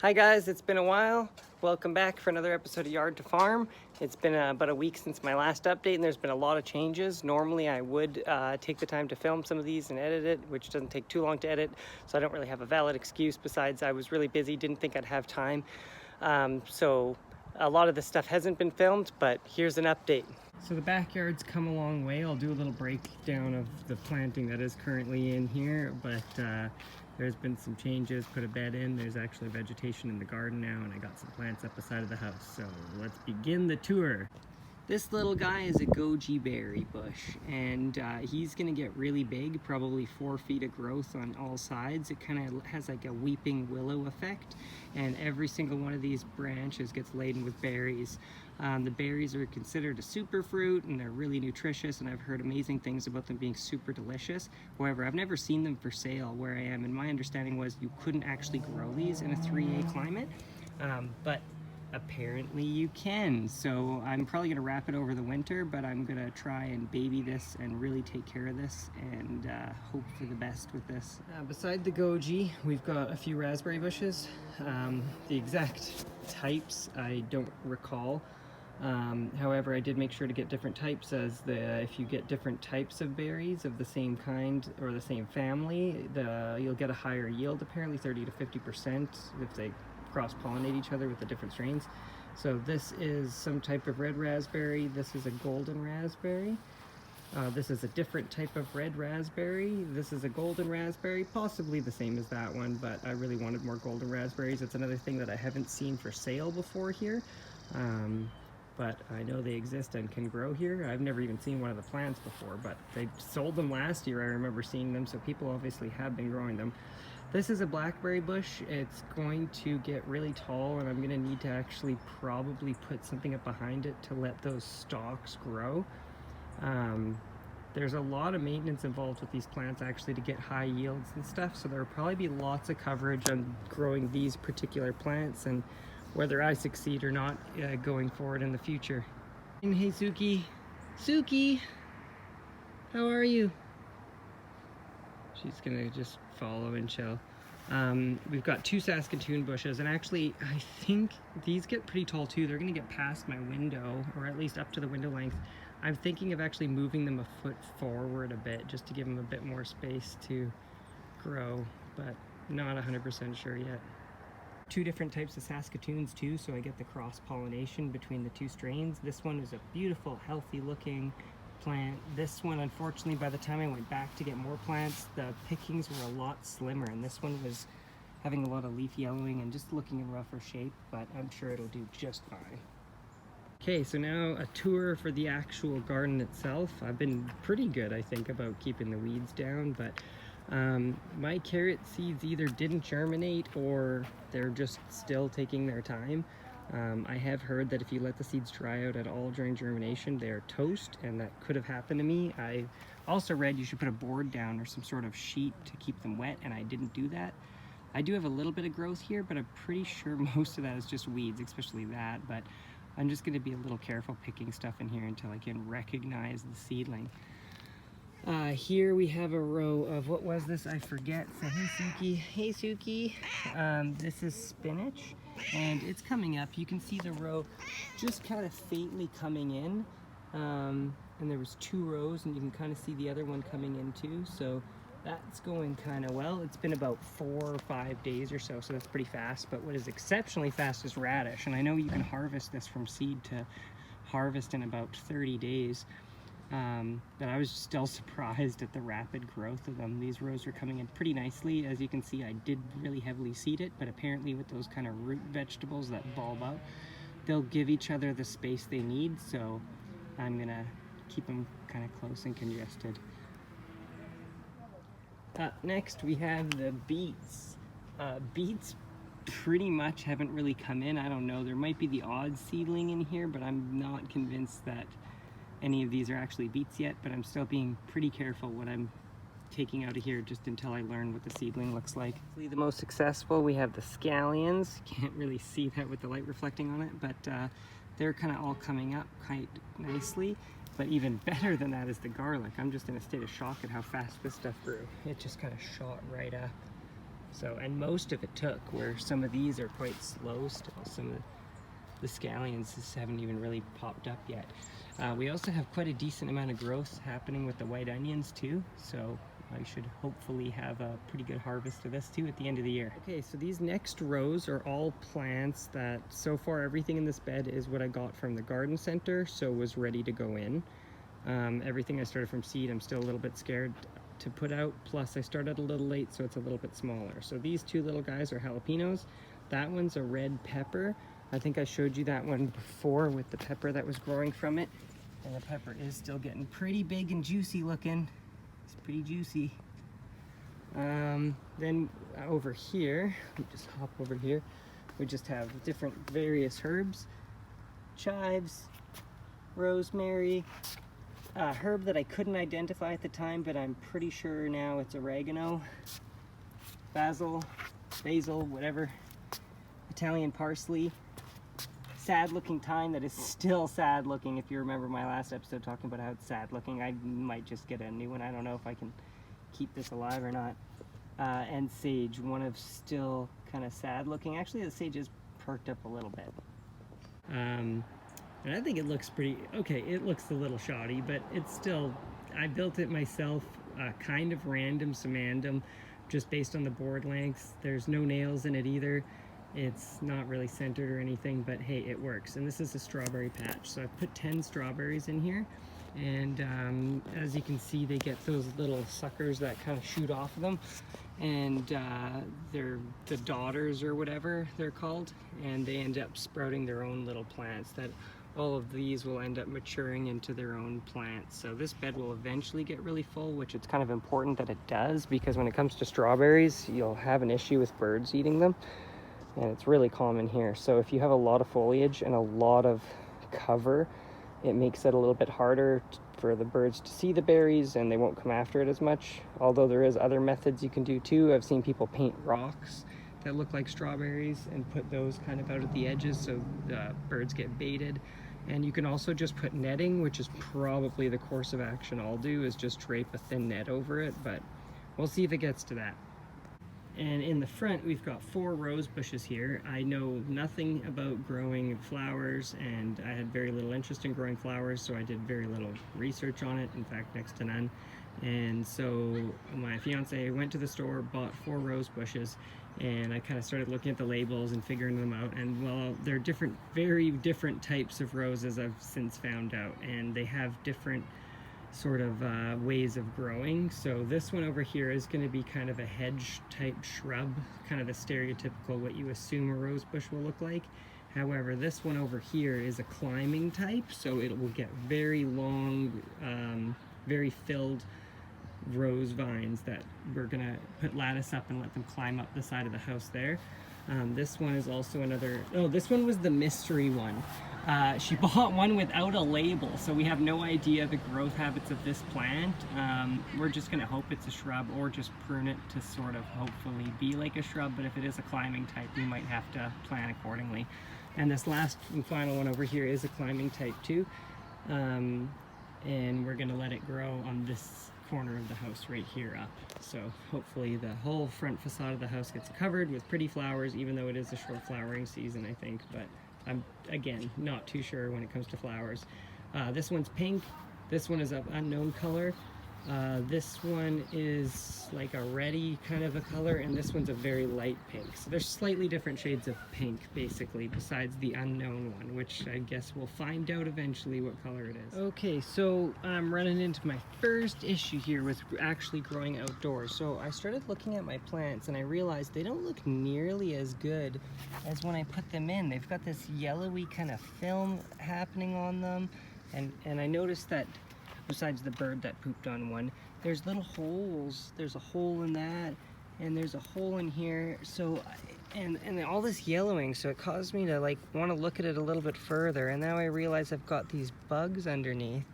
Hi guys, it's been a while. Welcome back for another episode of Yard to Farm. It's been about a week since my last update and there's been a lot of changes. Normally I would take the time to film some of these and edit it, which doesn't take too long to edit, so I don't really have a valid excuse besides I was really busy, didn't think I'd have time. So a lot of this stuff hasn't been filmed, but here's an update. So the backyard's come a long way. I'll do a little breakdown of the planting that is currently in here, but there's been some changes, put a bed in. There's actually vegetation in the garden now, and I got some plants up the side of the house. So let's begin the tour. This little guy is a goji berry bush, and he's gonna get really big, probably 4 feet of growth on all sides. It kind of has like a weeping willow effect, and every single one of these branches gets laden with berries. The berries are considered a superfruit, and they're really nutritious, and I've heard amazing things about them being super delicious. However, I've never seen them for sale where I am, and my understanding was you couldn't actually grow these in a 3A climate, but apparently you can. So I'm probably gonna wrap it over the winter, but I'm gonna try and baby this and really take care of this and hope for the best with this. Beside the goji, we've got a few raspberry bushes. The exact types I don't recall. However, I did make sure to get different types, as if you get different types of berries of the same kind or the same family, you'll get a higher yield, apparently 30 to 50% if they cross-pollinate each other with the different strains. So this is some type of red raspberry. This is a golden raspberry. This is a different type of red raspberry. This is a golden raspberry, possibly the same as that one, but I really wanted more golden raspberries. It's another thing that I haven't seen for sale before here, but I know they exist and can grow here. I've never even seen one of the plants before, but they sold them last year. I remember seeing them, so people obviously have been growing them. This is a blackberry bush. It's going to get really tall, and I'm gonna need to actually probably put something up behind it to let those stalks grow. There's a lot of maintenance involved with these plants actually to get high yields and stuff, so there'll probably be lots of coverage on growing these particular plants and whether I succeed or not going forward in the future. And hey Suki, Suki, how are you? She's gonna just follow and chill. We've got 2 Saskatoon bushes, and actually I think these get pretty tall too. They're gonna get past my window, or at least up to the window length. I'm thinking of actually moving them a foot forward a bit just to give them a bit more space to grow, but not 100% sure yet. 2 different types of Saskatoons too, so I get the cross-pollination between the 2 strains. This one is a beautiful, healthy looking plant. This one, unfortunately, by the time I went back to get more plants, the pickings were a lot slimmer, and this one was having a lot of leaf yellowing and just looking in rougher shape, but I'm sure it'll do just fine. Okay, so now a tour for the actual garden itself. I've been pretty good, I think, about keeping the weeds down, but my carrot seeds either didn't germinate or they're just still taking their time. I have heard that if you let the seeds dry out at all during germination, they're toast, and that could have happened to me. I also read you should put a board down or some sort of sheet to keep them wet, and I didn't do that. I do have a little bit of growth here, but I'm pretty sure most of that is just weeds, especially that, but I'm just gonna be a little careful picking stuff in here until I can recognize the seedling. Here we have a row of, what was this? I forget. So hey Suki. Hey Suki. This is spinach, and it's coming up. You can see the row just kind of faintly coming in. And there was 2 rows, and you can kind of see the other one coming in too. So that's going kind of well. It's been about 4 or 5 days or so, so that's pretty fast. But what is exceptionally fast is radish, and I know you can harvest this from seed to harvest in about 30 days. But I was still surprised at the rapid growth of them. These rows are coming in pretty nicely. As you can see, I did really heavily seed it, but apparently with those kind of root vegetables that bulb out, they'll give each other the space they need, so I'm gonna keep them kind of close and congested. Next we have the beets. Beets pretty much haven't really come in. I don't know, there might be the odd seedling in here, but I'm not convinced that any of these are actually beets yet, but I'm still being pretty careful what I'm taking out of here just until I learn what the seedling looks like. The most successful, we have the scallions. Can't really see that with the light reflecting on it, but they're kind of all coming up quite nicely. But even better than that is the garlic. I'm just in a state of shock at how fast this stuff grew. It just kind of shot right up. So, and most of it took, where some of these are quite slow still. Some of the scallions just haven't even really popped up yet. We also have quite a decent amount of growth happening with the white onions too, so I should hopefully have a pretty good harvest of this too at the end of the year. Okay, so these next rows are all plants that so far everything in this bed is what I got from the garden center, so was ready to go in. Everything I started from seed, I'm still a little bit scared to put out, plus I started a little late, so it's a little bit smaller. So these two little guys are jalapenos. That one's a red pepper. I think I showed you that one before with the pepper that was growing from it. And the pepper is still getting pretty big and juicy looking. It's pretty juicy. Then over here, let me just hop over here. We just have different various herbs. Chives, rosemary, herb that I couldn't identify at the time, but I'm pretty sure now it's oregano, basil, whatever, Italian parsley, sad looking thyme that is still sad looking. If you remember my last episode talking about how it's sad looking, I might just get a new one. I don't know if I can keep this alive or not. And sage, one of still kind of sad looking. Actually, the sage is perked up a little bit. And I think it looks pretty okay. It looks a little shoddy, but it's still, I built it myself, kind of random, just based on the board lengths. There's no nails in it either. It's not really centered or anything, but hey, it works. And this is a strawberry patch. So I've put 10 strawberries in here. And as you can see, they get those little suckers that kind of shoot off of them. And they're the daughters or whatever they're called. And they end up sprouting their own little plants that all of these will end up maturing into their own plants. So this bed will eventually get really full, which it's kind of important that it does, because when it comes to strawberries, you'll have an issue with birds eating them. And it's really common here. So if you have a lot of foliage and a lot of cover, it makes it a little bit harder for the birds to see the berries, and they won't come after it as much. Although there is other methods you can do too. I've seen people paint rocks that look like strawberries and put those kind of out at the edges so the birds get baited. And you can also just put netting, which is probably the course of action I'll do, is just drape a thin net over it, but we'll see if it gets to that. And in the front, we've got 4 rose bushes here. I know nothing about growing flowers, and I had very little interest in growing flowers, so I did very little research on it, in fact, next to none. And so my fiance went to the store, bought 4 rose bushes, and I kind of started looking at the labels and figuring them out. And well, they're different, very different types of roses, I've since found out, and they have different sort of ways of growing. So this one over here is going to be kind of a hedge type shrub, kind of the stereotypical what you assume a rose bush will look like. However, this one over here is a climbing type, so it will get very long, very filled rose vines that we're gonna put lattice up and let them climb up the side of the house there. This one is also another, oh, this one was the mystery one. She bought one without a label, so we have no idea the growth habits of this plant. We're just gonna hope it's a shrub, or just prune it to sort of hopefully be like a shrub, but if it is a climbing type, we might have to plan accordingly. And this last and final one over here is a climbing type too. And we're gonna let it grow on this corner of the house right here up. So hopefully the whole front facade of the house gets covered with pretty flowers, even though it is a short flowering season, I think, but I'm, again, not too sure when it comes to flowers. This one's pink, this one is of unknown color, this one is like a reddy kind of a color, and this one's a very light pink. So there's slightly different shades of pink, basically, besides the unknown one, which I guess we'll find out eventually what color it is. Okay, so I'm running into my first issue here with actually growing outdoors. So I started looking at my plants and I realized they don't look nearly as good as when I put them in. They've got this yellowy kind of film happening on them, and I noticed that besides the bird that pooped on one, there's little holes. There's a hole in that, and there's a hole in here. So, and all this yellowing, so it caused me to like want to look at it a little bit further. And now I realize I've got these bugs underneath.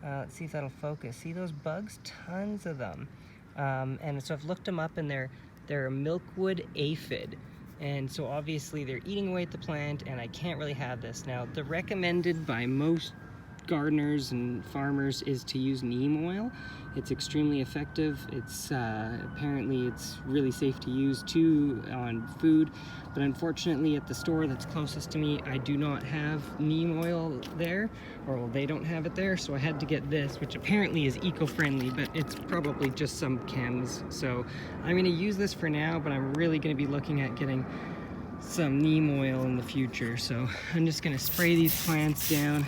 Let's see if that'll focus. See those bugs? Tons of them. And so I've looked them up, and they're a milkwood aphid. And so obviously they're eating away at the plant, and I can't really have this. Now, the recommended by most gardeners and farmers is to use neem oil. It's extremely effective. It's apparently it's really safe to use too on food, but unfortunately at the store that's closest to me, I do not have neem oil there, or well, they don't have it there, so I had to get this, which apparently is eco-friendly, but it's probably just some chems. So I'm gonna use this for now, but I'm really gonna be looking at getting some neem oil in the future. So I'm just gonna spray these plants down,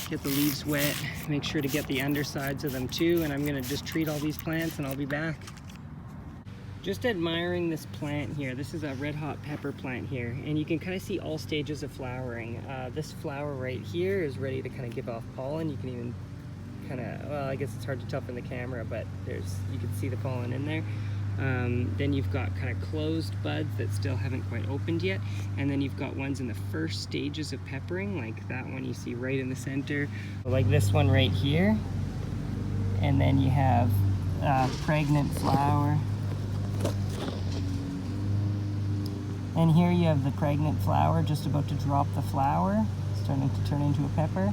get the leaves wet, make sure to get the undersides of them too, and I'm gonna just treat all these plants and I'll be back. Just admiring this plant here. This is a red hot pepper plant here, and you can kind of see all stages of flowering. This flower right here is ready to kind of give off pollen. You can even kind of, well, I guess it's hard to tell from the camera, but you can see the pollen in there. Then you've got kind of closed buds that still haven't quite opened yet, and then you've got ones in the first stages of peppering, like that one you see right in the center, like this one right here. And then you have pregnant flower, and here you have the pregnant flower just about to drop the flower, starting to turn into a pepper.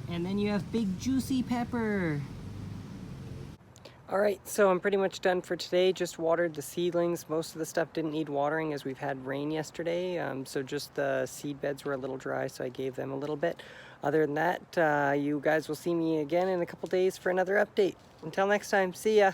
And then you have big juicy pepper. Alright, so I'm pretty much done for today. Just watered the seedlings. Most of the stuff didn't need watering as we've had rain yesterday, so just the seed beds were a little dry, so I gave them a little bit. Other than that, you guys will see me again in a couple days for another update. Until next time, see ya!